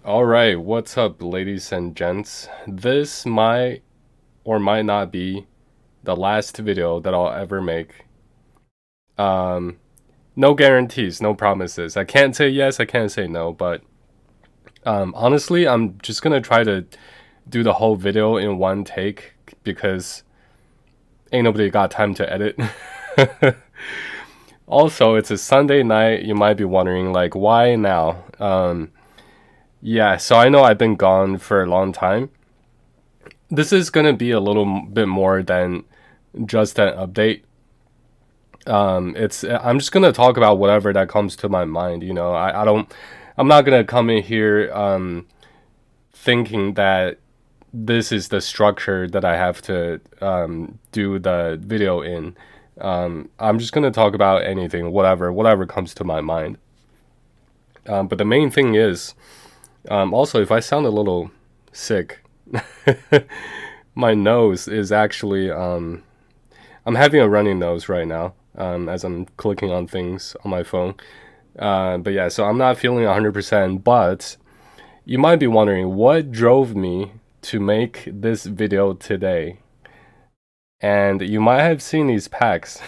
Alright, what's up, ladies and gents? This might or might not be the last video that I'll ever make. Um, no guarantees, no promises. I can't say yes, I can't say no, but honestly, I'm just gonna try to do the whole video in one take because ain't nobody got time to edit. Also, it's a Sunday night. You might be wondering, like, why now? Yeah, so I know I've been gone for a long time. This is gonna be a little bit more than just an update. I'm just gonna talk about whatever that comes to my mind. I'm not gonna come in here thinking that this is the structure that I have to do the video in. I'm just gonna talk about anything, whatever comes to my mind. But the main thing is, also, if I sound a little sick, my nose is actually I'm having a running nose right now, as I'm clicking on things on my phone. But yeah, so I'm not feeling 100%, but you might be wondering what drove me to make this video today. And you might have seen these packs.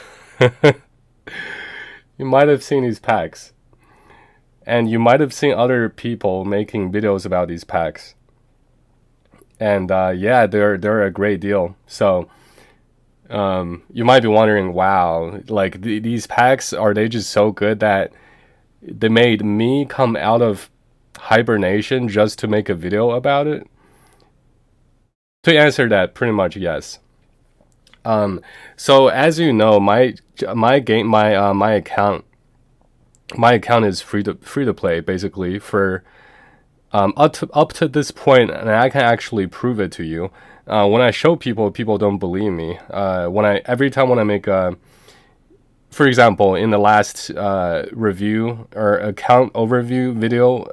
You might have seen these packs. And you might have seen other people making videos about these packs. And yeah, they're a great deal. So you might be wondering, wow, like these packs, are they just so good that they made me come out of hibernation just to make a video about it? To answer that, pretty much yes. So as you know, my account is free to play basically for up to this point, and I can actually prove it to you. When I show people, people don't believe me. Every time when I make a, for example, in the last review or account overview video,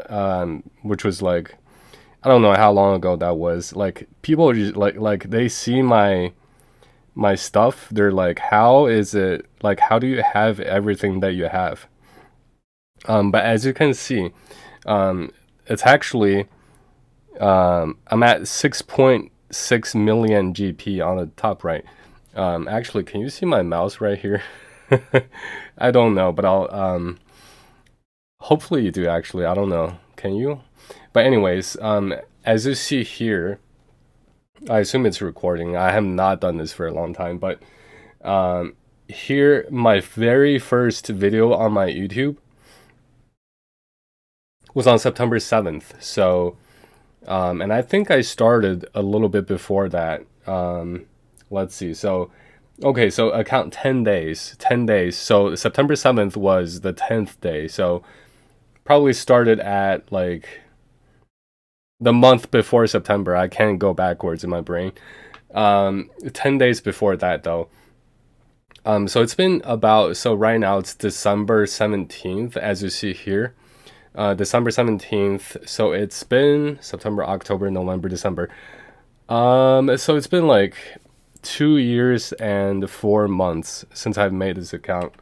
which was like, I don't know how long ago that was. Like people just like they see my stuff. They're like, how is it? Like, how do you have everything that you have? But as you can see, it's actually I'm at 6.6 million GP on the top right. Actually, can you see my mouse right here? I don't know, but I'll hopefully you do actually. I don't know. Can you? But anyways, as you see here, I assume it's recording. I have not done this for a long time, but here my very first video on my YouTube was on September 7th. So and I think I started a little bit before that. Let's see. So okay, so account 10 days. 10 days. So September 7th was the 10th day. So probably started at like the month before September. I can't go backwards in my brain. 10 days before that though. So it's been so right now it's December 17th, as you see here. December 17th. So it's been September, October, November, December. So it's been like 2 years and 4 months since I've made this account.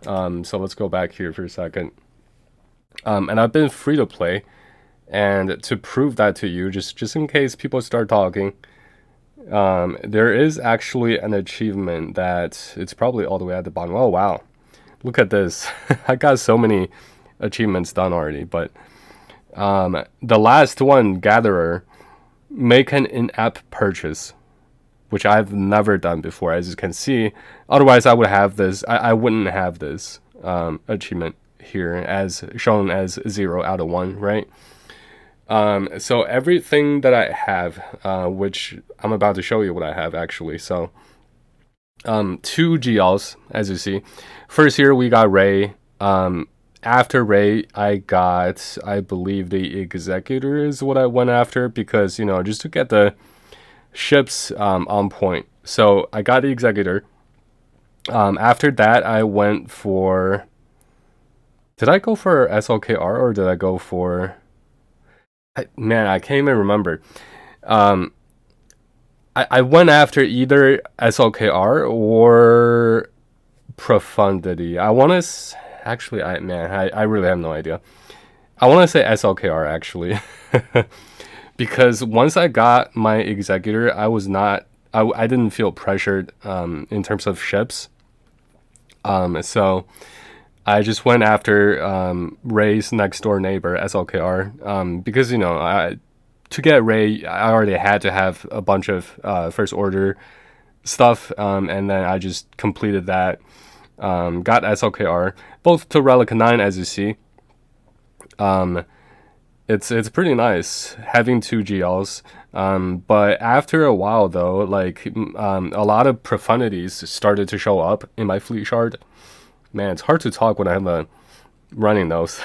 So let's go back here for a second. And I've been free to play. And to prove that to you, just in case people start talking, there is actually an achievement that it's probably all the way at the bottom. Oh, wow. Look at this. I got so many achievements done already, but the last one, Gatherer, make an in-app purchase, which I've never done before, as you can see. Otherwise, I would have this. I wouldn't have this achievement here as shown as 0 out of 1, right? So everything that I have, which I'm about to show you what I have actually. So 2 GLs, as you see. First here we got Ray. After Ray, I got, I believe, the Executor is what I went after because, you know, just to get the ships on point. So I got the Executor. After that, I went for, did I go for SLKR or did I go for, man, I can't even remember. I went after either SLKR or Profundity. I want to, actually, I really have no idea. I want to say SLKR actually, because once I got my executor, I was not. I didn't feel pressured in terms of ships. So I just went after Ray's next door neighbor, SLKR, because to get Ray, I already had to have a bunch of first order stuff, and then I just completed that. Got SLKR both to Relic 9, as you see. It's pretty nice having two GLs. But after a while, though, like a lot of profunities started to show up in my fleet shard. Man, it's hard to talk when I have a running nose.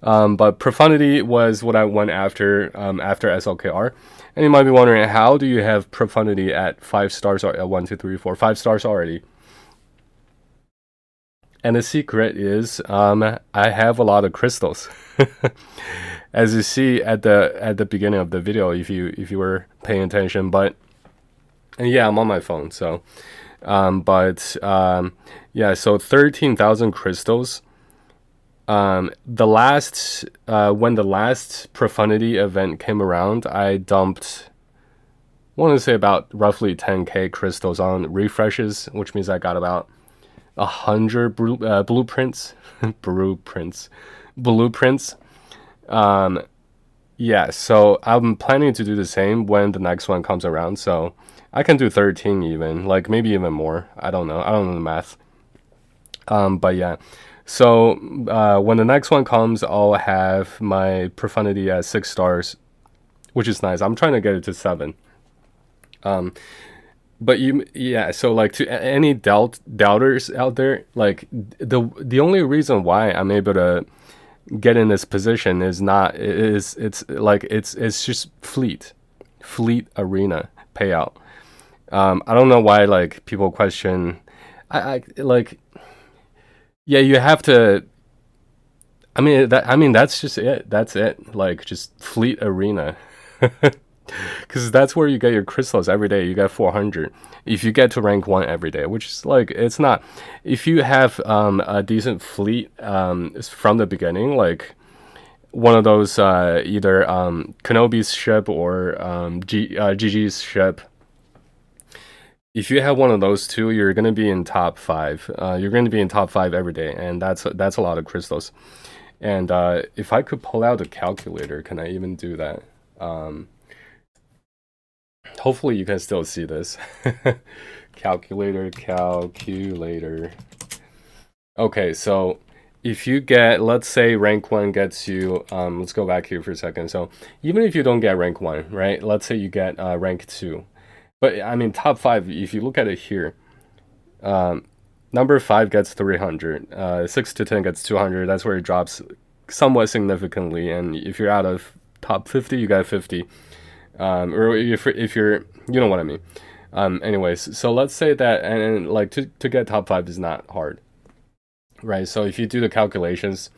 But profundity was what I went after after SLKR. And you might be wondering, how do you have profundity at 5 stars or at 1, 2, 3, 4, 5 stars already? And the secret is I have a lot of crystals. As you see at the beginning of the video, if you were paying attention. But and yeah, I'm on my phone, so yeah, so 13,000 crystals. The last when the last profundity event came around, I dumped, I want to say about roughly 10k crystals on refreshes, which means I got about 100 blueprints. Blueprints. Yeah, so I'm planning to do the same when the next one comes around. So I can do 13 even, like maybe even more. I don't know. I don't know the math. But yeah. So when the next one comes, I'll have my profundity at 6 stars, which is nice. I'm trying to get it to 7. But yeah, so like to any doubters out there, like the only reason why I'm able to get in this position is not is it's just fleet arena payout. I don't know why like people question. I like, yeah, you have to. I mean that's just it. That's it. Like just fleet arena. Because that's where you get your crystals every day. You get 400 if you get to rank 1 every day, which is like, it's not, if you have a decent fleet from the beginning, like one of those either Kenobi's ship or GG's ship. If you have one of those two, you're going to be in top 5. You're going to be in top 5 every day, and that's a lot of crystals. And if I could pull out a calculator, can I even do that? Hopefully you can still see this. Calculator. Okay, so if you get, let's say rank 1 gets you, let's go back here for a second. So even if you don't get rank 1, right? Let's say you get rank 2. But I mean, top 5, if you look at it here, number 5 gets 300, 6 to 10 gets 200. That's where it drops somewhat significantly. And if you're out of top 50, you got 50. Or if you're, you know what I mean. Anyways, so let's say that, and like to get top 5 is not hard, right? So if you do the calculations,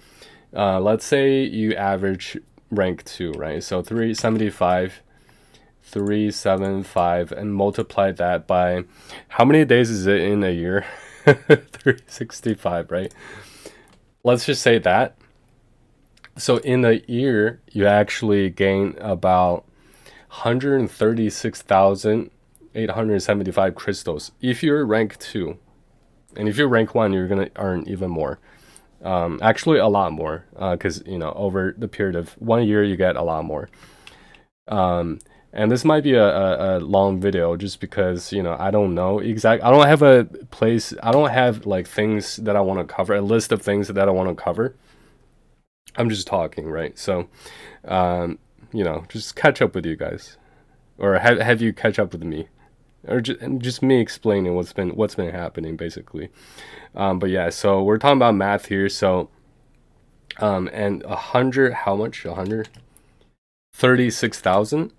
let's say you average rank 2, right? So 375, and multiply that by, how many days is it in a year? 365, right? Let's just say that. So in a year, you actually gain about 136,875 crystals if you're rank 2. And if you're rank 1, you're going to earn even more. Actually, a lot more, because, over the period of 1 year, you get a lot more. And this might be a long video just because, I don't know exact. I don't have a place. I don't have like things that I want to cover, a list of things that I want to cover. I'm just talking, right? So, just catch up with you guys, or have you catch up with me, or just me explaining what's been happening basically. But yeah, so we're talking about math here. So, and 100, how much? 136,000.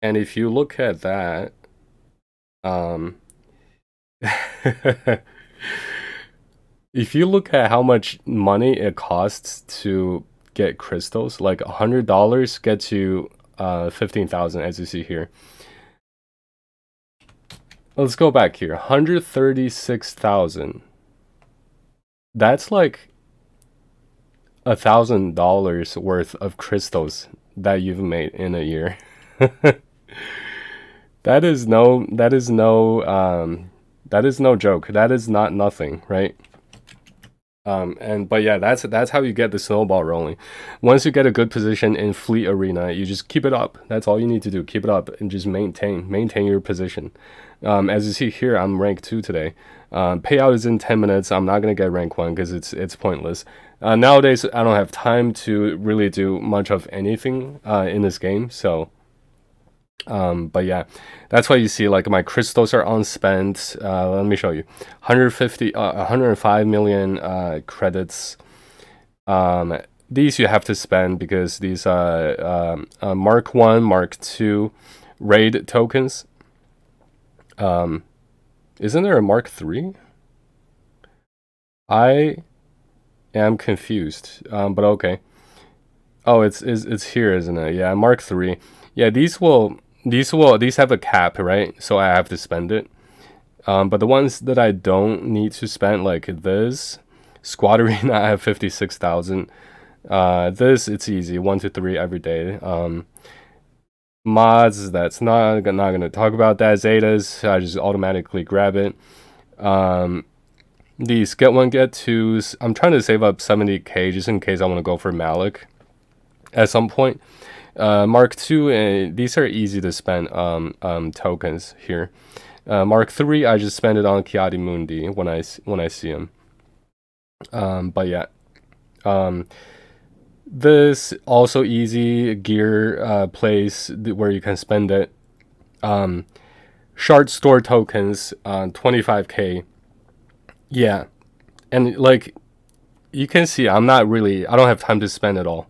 And if you look at that, if you look at how much money it costs to get crystals, like $100 gets you 15,000, as you see here. Let's go back here. 136,000. That's like $1,000 worth of crystals that you've made in a year. That is no joke. That is not nothing, right? But yeah, that's how you get the snowball rolling. Once you get a good position in Fleet Arena, you just keep it up. That's all you need to do. Keep it up and just maintain your position. As you see here, I'm rank 2 today. Payout is in 10 minutes. I'm not gonna get rank 1 because it's pointless. Nowadays, I don't have time to really do much of anything in this game. So, but yeah, that's why you see like my crystals are unspent. Let me show you. 105 million credits. These you have to spend because these Mark 1, Mark 2 raid tokens. Isn't there a Mark 3? I am confused. But okay. Oh, it's here, isn't it? Yeah, Mark 3. Yeah, these have a cap, right? So I have to spend it. But the ones that I don't need to spend, like this Squad Arena, I have 56,000. This it's easy, 1 to 3 every day. Mods, that's not gonna talk about that. Zetas, I just automatically grab it. These get 1, get 2s. I'm trying to save up 70k just in case I want to go for Malik at some point. Mark 2, these are easy to spend tokens here. Mark 3, I just spend it on Kiadi Mundi when I see him. But yeah, this also easy gear place where you can spend it. Shard store tokens, 25k. Yeah, and like you can see, I don't have time to spend it all.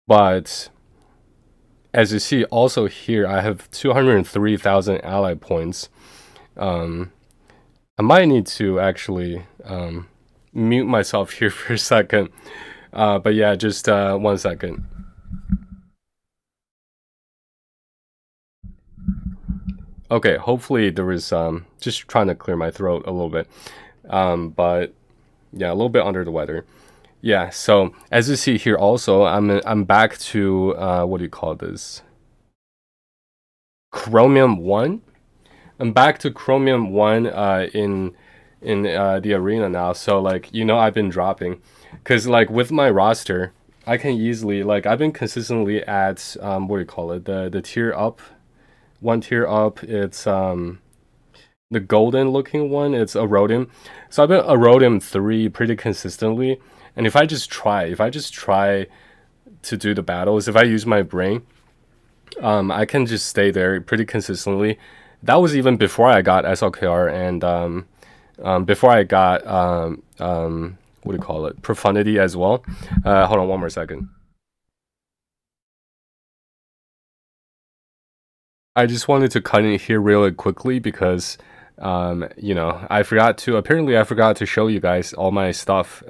But as you see, also here I have 203,000 ally points. I might need to actually mute myself here for a second. But yeah, just 1 second. Okay, hopefully there was just trying to clear my throat a little bit. But yeah, a little bit under the weather. Yeah, so as you see here also, I'm back to what do you call this? Chromium 1. I'm back to Chromium 1 in the arena now. So like, I've been dropping cuz like with my roster, I can easily like I've been consistently at what do you call it? The tier up. 1 tier up, it's the golden looking one, it's Erodium. So I've been Erodium 3 pretty consistently. And if I just try to do the battles, if I use my brain, I can just stay there pretty consistently. That was even before I got SLKR and before I got what do you call it? Profundity as well. Hold on 1 more second. I just wanted to cut in here really quickly because I forgot to show you guys all my stuff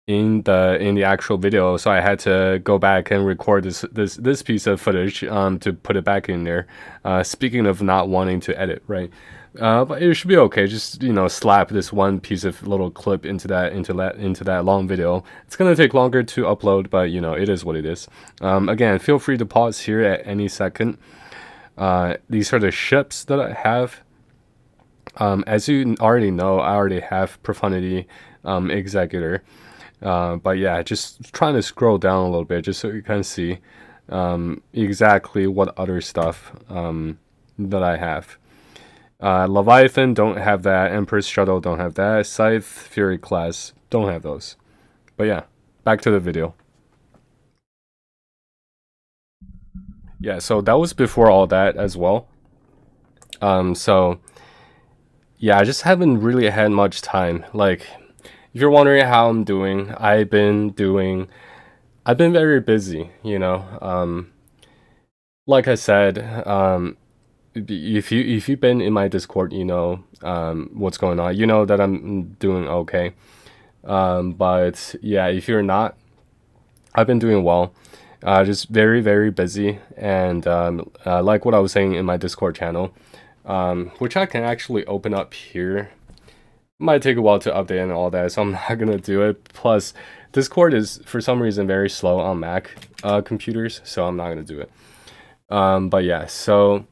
in the actual video, so I had to go back and record this piece of footage to put it back in there. Speaking of not wanting to edit, right? But it should be okay. Just slap this one piece of little clip into that long video. It's gonna take longer to upload, but it is what it is. Again, feel free to pause here at any second. These are the ships that I have. As you already know, I already have Profundity Executor. But yeah, just trying to scroll down a little bit just so you can see exactly what other stuff that I have. Leviathan, don't have that. Empress Shuttle, don't have that. Scythe, Fury Class, don't have those. But yeah, back to the video. Yeah, so that was before all that as well. So yeah, I just haven't really had much time. Like, if you're wondering how I'm doing, I've been very busy, Like I said, if you've been in my Discord, what's going on. You know that I'm doing okay. But yeah, if you're not, I've been doing well. Just very, very busy, and like what I was saying in my Discord channel, which I can actually open up here. Might take a while to update and all that, so I'm not gonna do it. Plus, Discord is for some reason very slow on Mac computers, so I'm not gonna do it. But yeah, so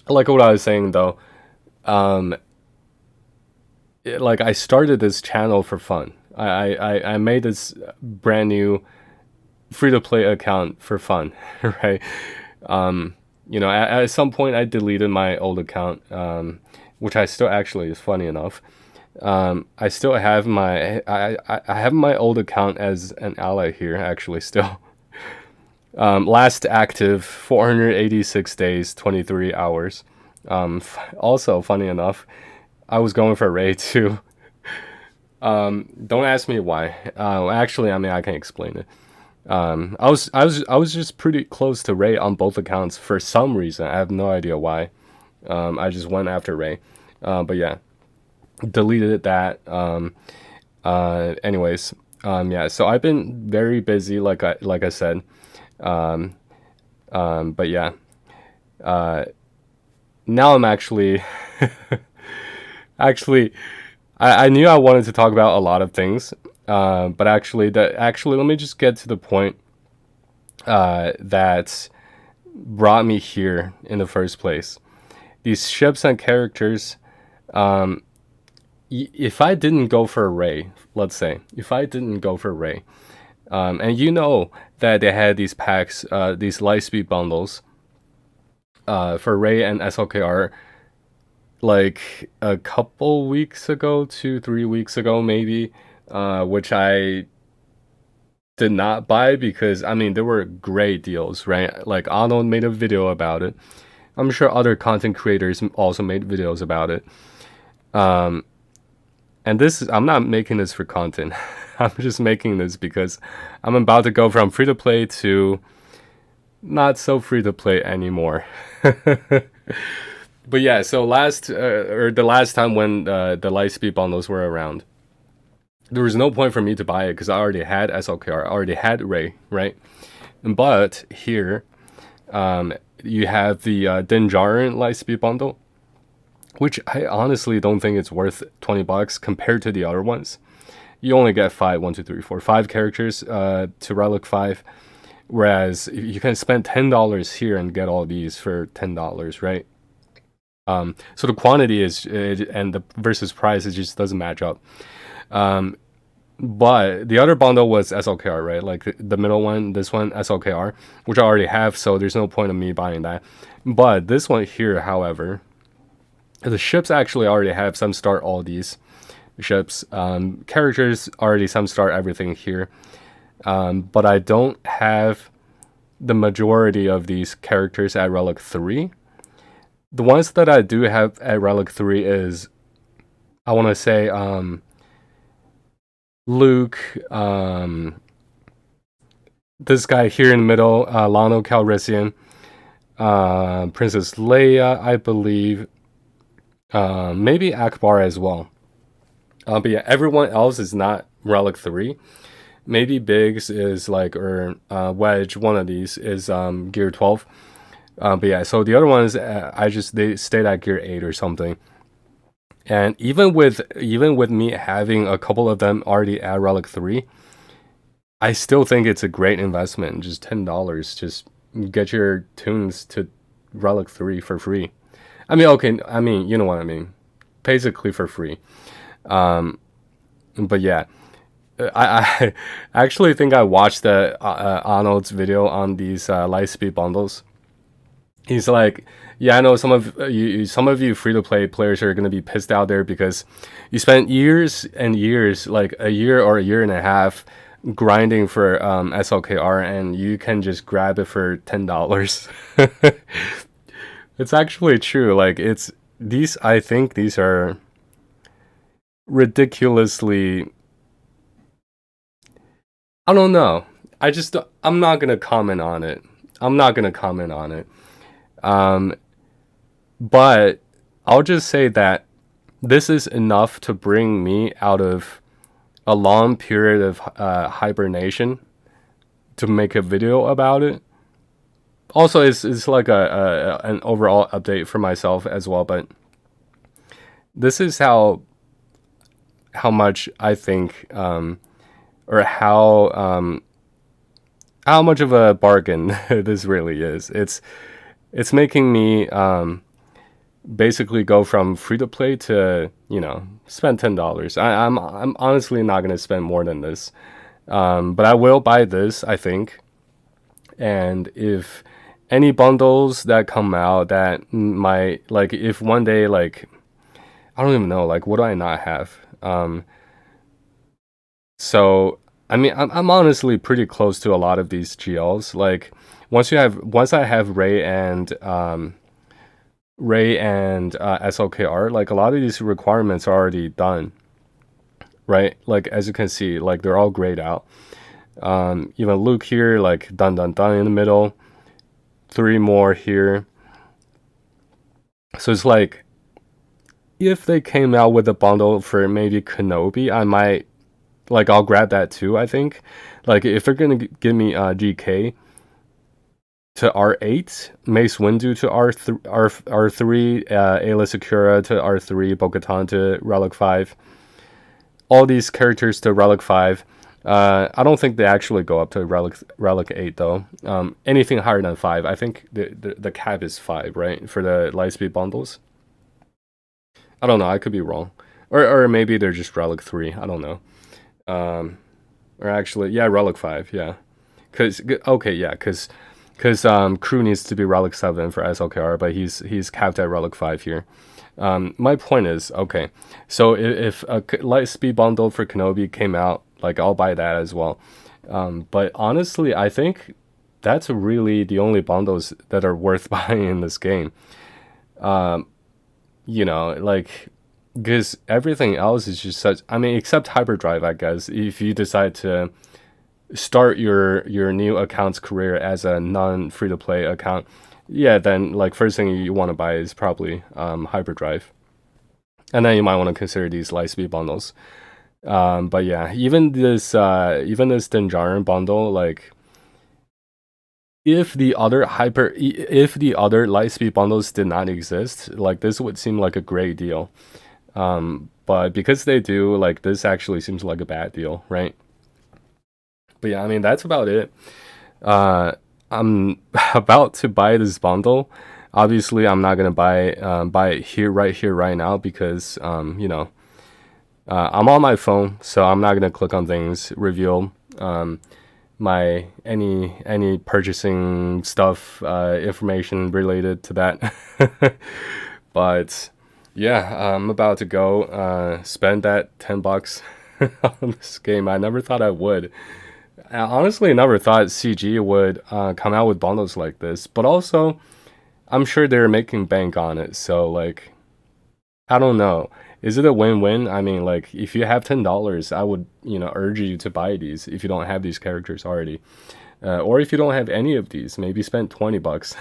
like what I was saying though, um, like I started this channel for fun. I made this brand new free to play account for fun, right? You know, at some point I deleted my old account, which I still actually is funny enough. I still have I have my old account as an ally here actually still. Last active 486 days, 23 hours. Also funny enough, I was going for a raid too. Don't ask me why. Actually, I mean I can explain it. I was just pretty close to Ray on both accounts for some reason. I have no idea why. I just went after Ray. But yeah, deleted that. Anyways, yeah. So I've been very busy, like I said. But yeah. Now I'm actually actually I knew I wanted to talk about a lot of things. But actually, let me just get to the point that brought me here in the first place. These ships and characters. If I didn't go for a Ray, let's say, if I didn't go for a Ray, and you know that they had these packs, these Lightspeed bundles, for Ray and SLKR, like a couple weeks ago, 2-3 weeks ago, maybe, which I did not buy because I mean there were great deals, right? Like Arnold made a video about it. I'm sure other content creators also made videos about it. And this is, I'm not making this for content. I'm just making this because I'm about to go from free to play to not so free to play anymore. But yeah, so the last time when the Lightspeed bundles were around, there was no point for me to buy it because I already had SLKR, I already had Ray, right? But here, you have the Dinjarin Lightspeed bundle, which I honestly don't think it's worth $20 compared to the other ones. You only get 5 characters to Relic 5, whereas you can spend $10 here and get all these for $10, right? So the quantity and the versus price, it just doesn't match up. But the other bundle was SLKR, right? Like the middle one, this one, SLKR, which I already have, so there's no point in me buying that. But this one here, however, the ships actually already have some start all these ships. Characters already some start everything here. But I don't have the majority of these characters at Relic 3. The ones that I do have at Relic 3 is, I want to say, Luke, this guy here in the middle, Lano Calrissian, Princess Leia, I believe, maybe Akbar as well. But yeah, everyone else is not Relic 3. Maybe Biggs is like, or Wedge, one of these is Gear 12. But yeah, so the other ones, they stayed at Gear 8 or something. And even with me having a couple of them already at Relic 3, I still think it's a great investment. Just $10, just get your tunes to Relic 3 for free. I mean, okay, I mean, you know what I mean. Basically for free. But yeah, I actually think I watched Arnold's video on these Lightspeed bundles. He's like, yeah, I know some of you free-to-play players are going to be pissed out there because you spent years and years, like a year or a year and a half, grinding for SLKR, and you can just grab it for $10. It's actually true. Like, I think these are ridiculously, I don't know. I'm not going to comment on it. But I'll just say that this is enough to bring me out of a long period of hibernation to make a video about it. Also, it's like an overall update for myself as well. But this is how how much I think, or how much of a bargain this really is. It's making me basically go from free to play to, spend $10. I'm honestly not gonna spend more than this, but I will buy this, I think. And if any bundles that come out that might, like, if one day, like, I don't even know, like, what do I not have? So I mean, I'm honestly pretty close to a lot of these GLs. Like, once I have Ray and SLKR, like, a lot of these requirements are already done, right? Like, as you can see, like, they're all grayed out. Even Luke here, like, done done done in the middle. 3 more here. So it's like, if they came out with a bundle for maybe Kenobi, I might, like, I'll grab that too, I think. Like, if they're gonna give me GK to R8, Mace Windu to R3, Ayla Secura to R3, Bo-Katan to Relic 5, all these characters to Relic 5. I don't think they actually go up to Relic 8 though. Anything higher than 5, I think the cap is 5, right, for the Lightspeed bundles. I don't know. I could be wrong, or maybe they're just Relic 3. I don't know. Um, or actually, yeah, Relic 5. Yeah, cause okay, yeah, cause Crew needs to be Relic 7 for SLKR, but he's capped at Relic 5 here. My point is, okay, so if a Lightspeed bundle for Kenobi came out, like, I'll buy that as well. But honestly, I think that's really the only bundles that are worth buying in this game. Um, like, because everything else is just such. I mean, except Hyperdrive, I guess. If you decide to start your new account's career as a non free to play account, yeah, then, like, first thing you want to buy is probably Hyperdrive, and then you might want to consider these Lightspeed bundles. But yeah, even this Dinjarin bundle, like, if the other Lightspeed bundles did not exist, like, this would seem like a great deal. But because they do, like, this actually seems like a bad deal, right? But yeah, I mean, that's about it. Uh, I'm about to buy this bundle. Obviously, I'm not gonna buy it here, right now, because I'm on my phone, so I'm not gonna click on things, reveal my any purchasing stuff, information related to that. But yeah, I'm about to go spend that $10 on this game. I never thought I would. I honestly never thought CG would come out with bundles like this. But also, I'm sure they're making bank on it. So, like, I don't know. Is it a win-win? I mean, like, if you have $10, I would, urge you to buy these if you don't have these characters already. Or if you don't have any of these, maybe spend $20.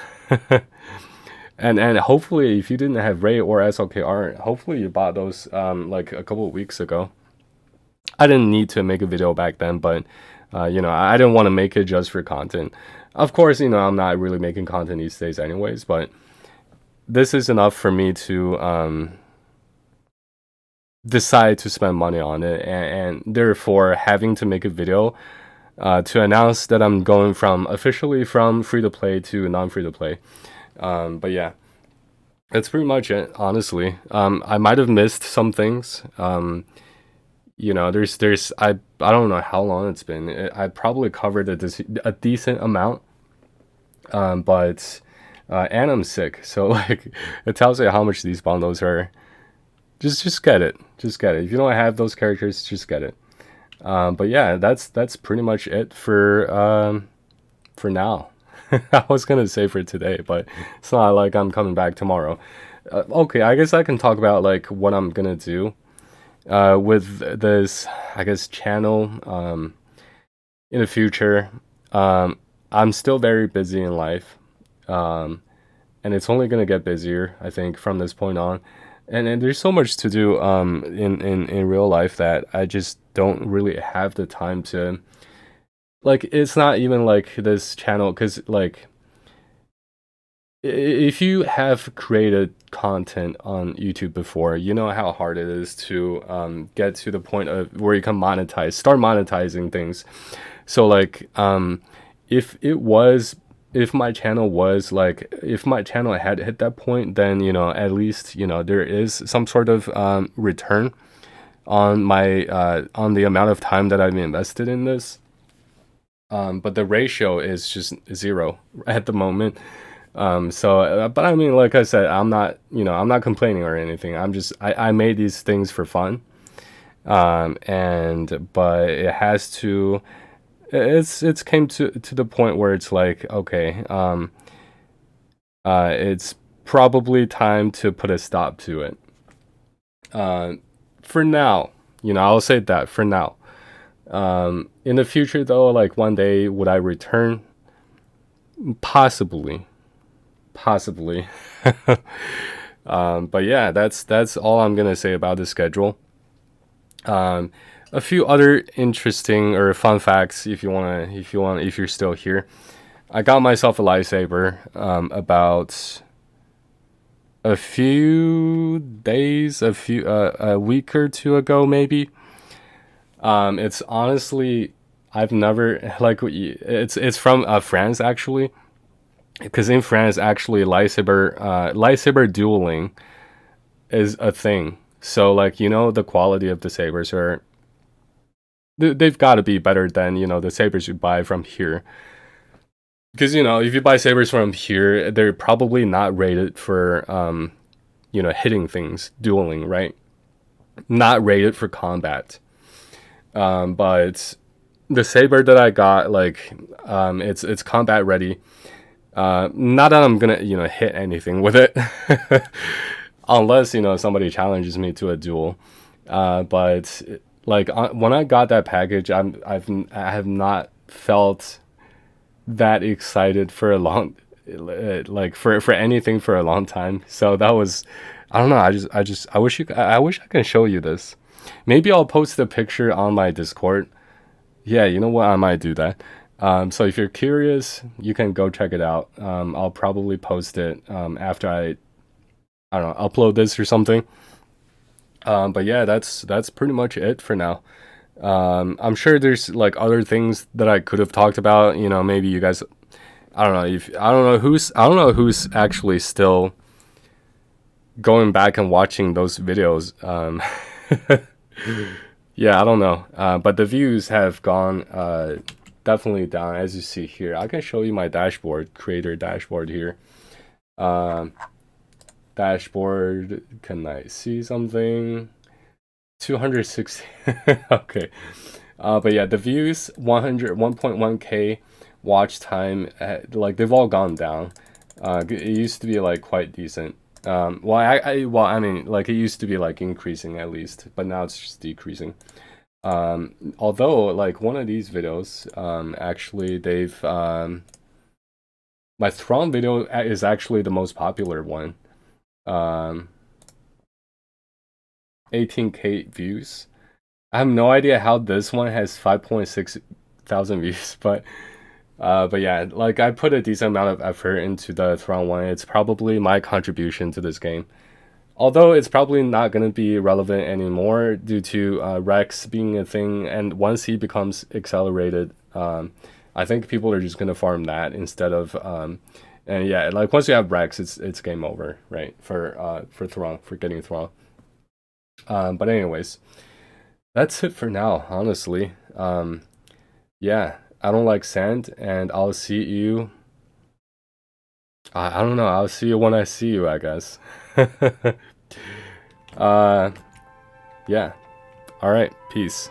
And hopefully, if you didn't have Ray or SLKR, hopefully you bought those like a couple of weeks ago. I didn't need to make a video back then, but I didn't want to make it just for content. Of course, I'm not really making content these days anyways, but this is enough for me to decide to spend money on it, and therefore having to make a video to announce that I'm going from officially from free to play to non free to play. But yeah, that's pretty much it, honestly. I might have missed some things. There's I don't know how long it's been. I probably covered a decent amount. But and I'm sick, so, like, it tells you how much these bundles are. Just get it. Just get it. If you don't have those characters, just get it. But yeah, that's pretty much it for now. I was gonna say for today, but it's not like I'm coming back tomorrow. Okay, I guess I can talk about, like, what I'm gonna do with this, I guess, channel in the future. I'm still very busy in life, and it's only gonna get busier, I think, from this point on. And there's so much to do in real life that I just don't really have the time to, like, it's not even like this channel, because, like, if you have created content on YouTube before, you know how hard it is to get to the point of where you can start monetizing things. So like, if it was, if my channel was like, if my channel had hit that point, then at least there is some sort of return on my on the amount of time that I've invested in this. But the ratio is just zero at the moment. But I mean, like I said, I'm not complaining or anything. I made these things for fun. But it has to, it's came to the point where it's like, okay, it's probably time to put a stop to it. For now, I'll say that for now. In the future though, like one day would I return? Possibly. Possibly. But yeah, that's all I'm gonna say about the schedule. A few other interesting or fun facts, if you're still here. I got myself a lightsaber about a few days, a week or two ago, maybe. It's honestly, I've never like it's from France actually, because in France actually lightsaber dueling is a thing. So like the quality of the sabers are they've got to be better than the sabers you buy from here. Because if you buy sabers from here, they're probably not rated for hitting things, dueling, right? Not rated for combat. But the saber that I got, like, it's combat ready. Not that I'm gonna hit anything with it, unless somebody challenges me to a duel. But like when I got that package, I have not felt that excited for a long, like for anything for a long time. So that was, I don't know. I wish I can show you this. Maybe I'll post a picture on my Discord. Yeah, you know what? I might do that. So if you're curious, you can go check it out. I'll probably post it after I don't know, upload this or something. But yeah, that's pretty much it for now. I'm sure there's like other things that I could have talked about. Maybe you guys, I don't know who's actually still going back and watching those videos. Yeah, I don't know. But the views have gone definitely down, as you see here. I can show you my dashboard, creator dashboard here. Dashboard, can I see something? 260. Okay. But yeah, the views 1.1k, watch time, like they've all gone down. It used to be like quite decent. I mean, like it used to be like increasing at least, but now it's just decreasing. Although like one of these videos, actually my Thrawn video is actually the most popular one. 18k views. I have no idea how this one has 5.6 thousand views, but yeah, like I put a decent amount of effort into the Thrawn one. It's probably my contribution to this game. Although it's probably not going to be relevant anymore due to Rex being a thing, and once he becomes accelerated, I think people are just going to farm that instead of and yeah, like once you have Rex, it's game over, right? For Thrawn, for getting Thrawn. But anyways, that's it for now, honestly. Yeah, I don't like sand, and I'll see you. I don't know. I'll see you when I see you, I guess. uh, yeah. All right. Peace.